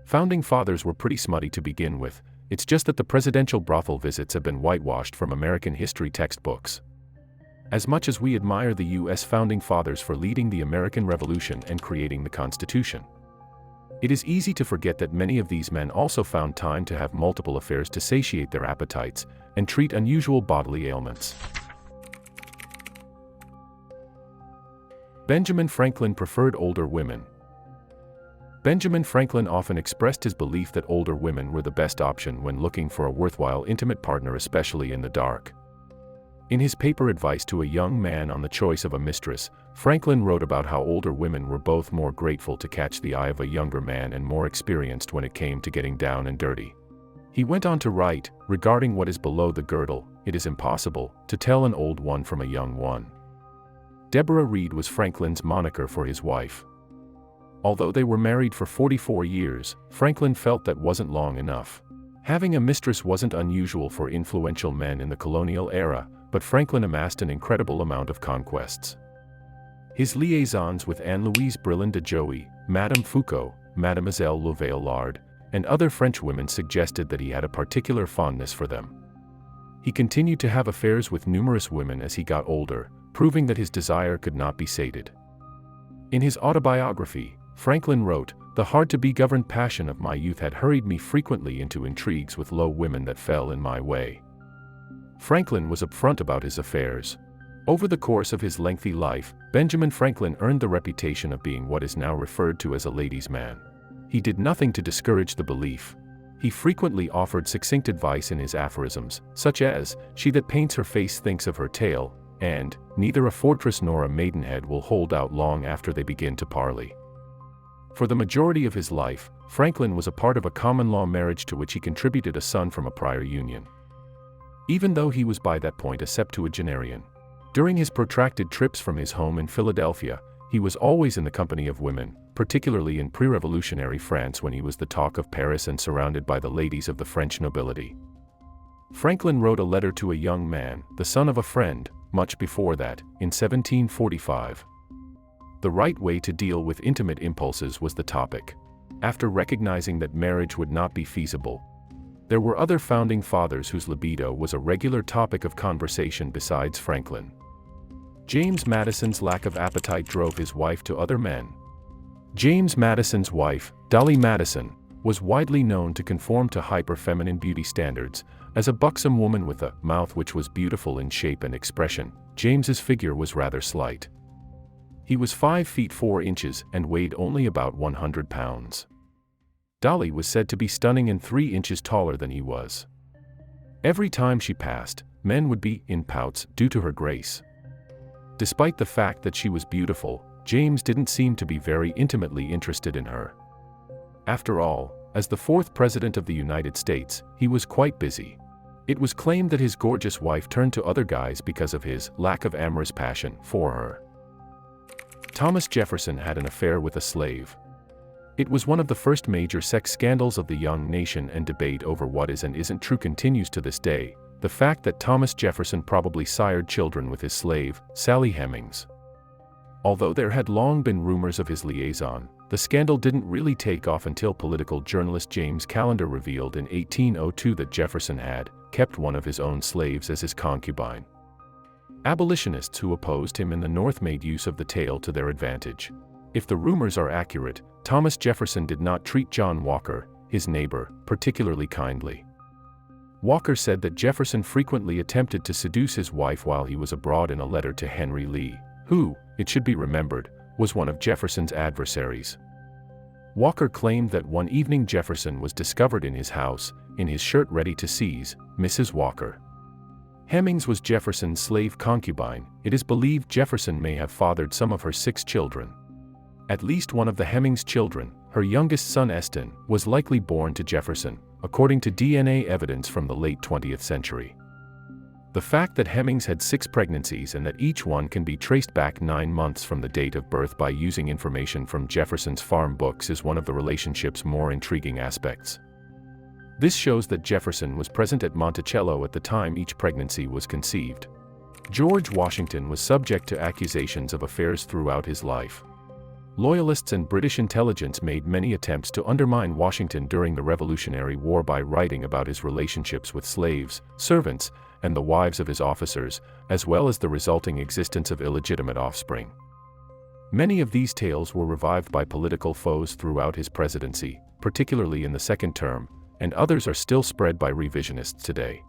Founding fathers were pretty smutty to begin with, it's just that the presidential brothel visits have been whitewashed from American history textbooks. As much as we admire the U.S. Founding Fathers for leading the American Revolution and creating the Constitution, it is easy to forget that many of these men also found time to have multiple affairs to satiate their appetites and treat unusual bodily ailments. Benjamin Franklin preferred older women. Benjamin Franklin often expressed his belief that older women were the best option when looking for a worthwhile intimate partner, especially in the dark. In his paper Advice to a Young Man on the Choice of a Mistress, Franklin wrote about how older women were both more grateful to catch the eye of a younger man and more experienced when it came to getting down and dirty. He went on to write, regarding what is below the girdle, it is impossible to tell an old one from a young one. Deborah Reed was Franklin's moniker for his wife. Although they were married for 44 years, Franklin felt that wasn't long enough. Having a mistress wasn't unusual for influential men in the colonial era, but Franklin amassed an incredible amount of conquests. His liaisons with Anne-Louise Brillon de Joly, Madame Foucault, Mademoiselle Louvain-Lard, and other French women suggested that he had a particular fondness for them. He continued to have affairs with numerous women as he got older, proving that his desire could not be sated. In his autobiography, Franklin wrote, "The hard-to-be-governed passion of my youth had hurried me frequently into intrigues with low women that fell in my way." Franklin was upfront about his affairs. Over the course of his lengthy life, Benjamin Franklin earned the reputation of being what is now referred to as a ladies' man. He did nothing to discourage the belief. He frequently offered succinct advice in his aphorisms, such as, "She that paints her face thinks of her tail," and, "Neither a fortress nor a maidenhead will hold out long after they begin to parley." For the majority of his life, Franklin was a part of a common-law marriage to which he contributed a son from a prior union. Even though he was by that point a septuagenarian, during his protracted trips from his home in Philadelphia, he was always in the company of women, particularly in pre-revolutionary France when he was the talk of Paris and surrounded by the ladies of the French nobility. Franklin wrote a letter to a young man, the son of a friend, much before that, in 1745. The right way to deal with intimate impulses was the topic. After recognizing that marriage would not be feasible, there were other founding fathers whose libido was a regular topic of conversation besides Franklin. James Madison's lack of appetite drove his wife to other men. James Madison's wife, Dolly Madison, was widely known to conform to hyper-feminine beauty standards. As a buxom woman with a mouth which was beautiful in shape and expression, James's figure was rather slight. He was 5 feet 4 inches and weighed only about 100 pounds. Dolly was said to be stunning and 3 inches taller than he was. Every time she passed, men would be in pouts due to her grace. Despite the fact that she was beautiful, James didn't seem to be very intimately interested in her. After all, as the 4th President of the United States, he was quite busy. It was claimed that his gorgeous wife turned to other guys because of his lack of amorous passion for her. Thomas Jefferson had an affair with a slave. It was one of the first major sex scandals of the young nation, and debate over what is and isn't true continues to this day. The fact that Thomas Jefferson probably sired children with his slave, Sally Hemings. Although there had long been rumors of his liaison, the scandal didn't really take off until political journalist James Callender revealed in 1802 that Jefferson had kept one of his own slaves as his concubine. Abolitionists who opposed him in the North made use of the tale to their advantage. If the rumors are accurate, Thomas Jefferson did not treat John Walker, his neighbor, particularly kindly. Walker said that Jefferson frequently attempted to seduce his wife while he was abroad in a letter to Henry Lee, who, it should be remembered, was one of Jefferson's adversaries. Walker claimed that one evening Jefferson was discovered in his house, in his shirt ready to seize Mrs. Walker. Hemings was Jefferson's slave concubine. It is believed Jefferson may have fathered some of her 6 children. At least one of the Hemings children, her youngest son Eston, was likely born to Jefferson, according to DNA evidence from the late 20th century. The fact that Hemings had 6 pregnancies and that each one can be traced back 9 months from the date of birth by using information from Jefferson's farm books is one of the relationship's more intriguing aspects. This shows that Jefferson was present at Monticello at the time each pregnancy was conceived. George Washington was subject to accusations of affairs throughout his life. Loyalists and British intelligence made many attempts to undermine Washington during the Revolutionary War by writing about his relationships with slaves, servants, and the wives of his officers, as well as the resulting existence of illegitimate offspring. Many of these tales were revived by political foes throughout his presidency, particularly in the second term, and others are still spread by revisionists today.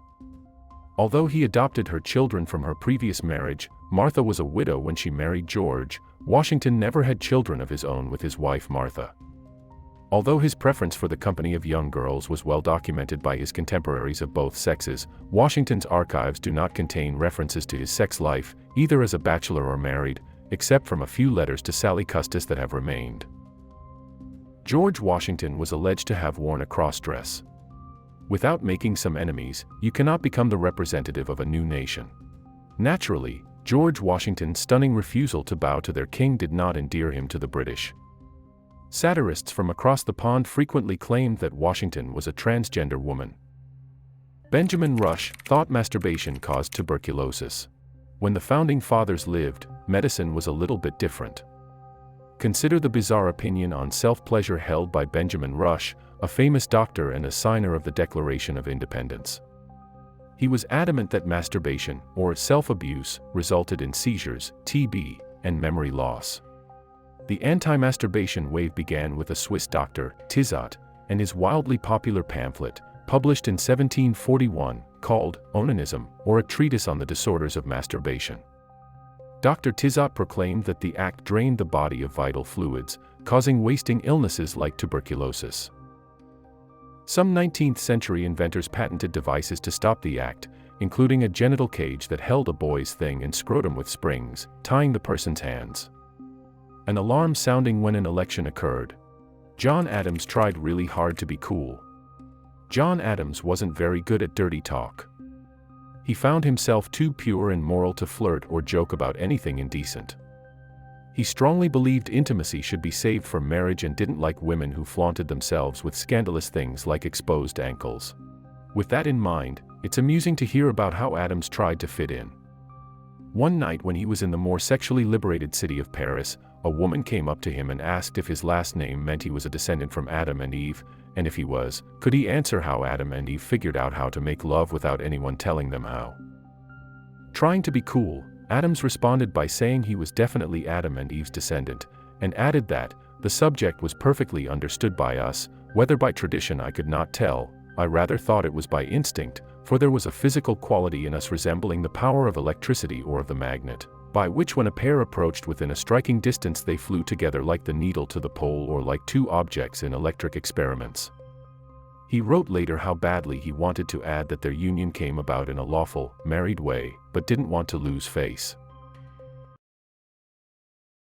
Although he adopted her children from her previous marriage, Martha was a widow when she married George. Washington never had children of his own with his wife Martha. Although his preference for the company of young girls was well documented by his contemporaries of both sexes, Washington's archives do not contain references to his sex life, either as a bachelor or married, except from a few letters to Sally Custis that have remained. George Washington was alleged to have worn a cross-dress. Without making some enemies, you cannot become the representative of a new nation. Naturally, George Washington's stunning refusal to bow to their king did not endear him to the British. Satirists from across the pond frequently claimed that Washington was a transgender woman. Benjamin Rush thought masturbation caused tuberculosis. When the Founding Fathers lived, medicine was a little bit different. Consider the bizarre opinion on self-pleasure held by Benjamin Rush, a famous doctor and a signer of the Declaration of Independence. He was adamant that masturbation, or self-abuse, resulted in seizures, TB, and memory loss. The anti-masturbation wave began with a Swiss doctor, Tizot, and his wildly popular pamphlet, published in 1741, called Onanism, or a treatise on the disorders of masturbation. Dr. Tizot proclaimed that the act drained the body of vital fluids, causing wasting illnesses like tuberculosis. Some 19th-century inventors patented devices to stop the act, including a genital cage that held a boy's thing and scrotum with springs, tying the person's hands. An alarm sounding when an election occurred. John Adams tried really hard to be cool. John Adams wasn't very good at dirty talk. He found himself too pure and moral to flirt or joke about anything indecent. He strongly believed intimacy should be saved for marriage and didn't like women who flaunted themselves with scandalous things like exposed ankles. With that in mind, it's amusing to hear about how Adams tried to fit in. One night when he was in the more sexually liberated city of Paris, a woman came up to him and asked if his last name meant he was a descendant from Adam and Eve, and if he was, could he answer how Adam and Eve figured out how to make love without anyone telling them how. Trying to be cool, Adams responded by saying he was definitely Adam and Eve's descendant, and added that, the subject was perfectly understood by us, whether by tradition I could not tell, I rather thought it was by instinct, for there was a physical quality in us resembling the power of electricity or of the magnet, by which when a pair approached within a striking distance they flew together like the needle to the pole or like two objects in electric experiments. He wrote later how badly he wanted to add that their union came about in a lawful, married way, but didn't want to lose face.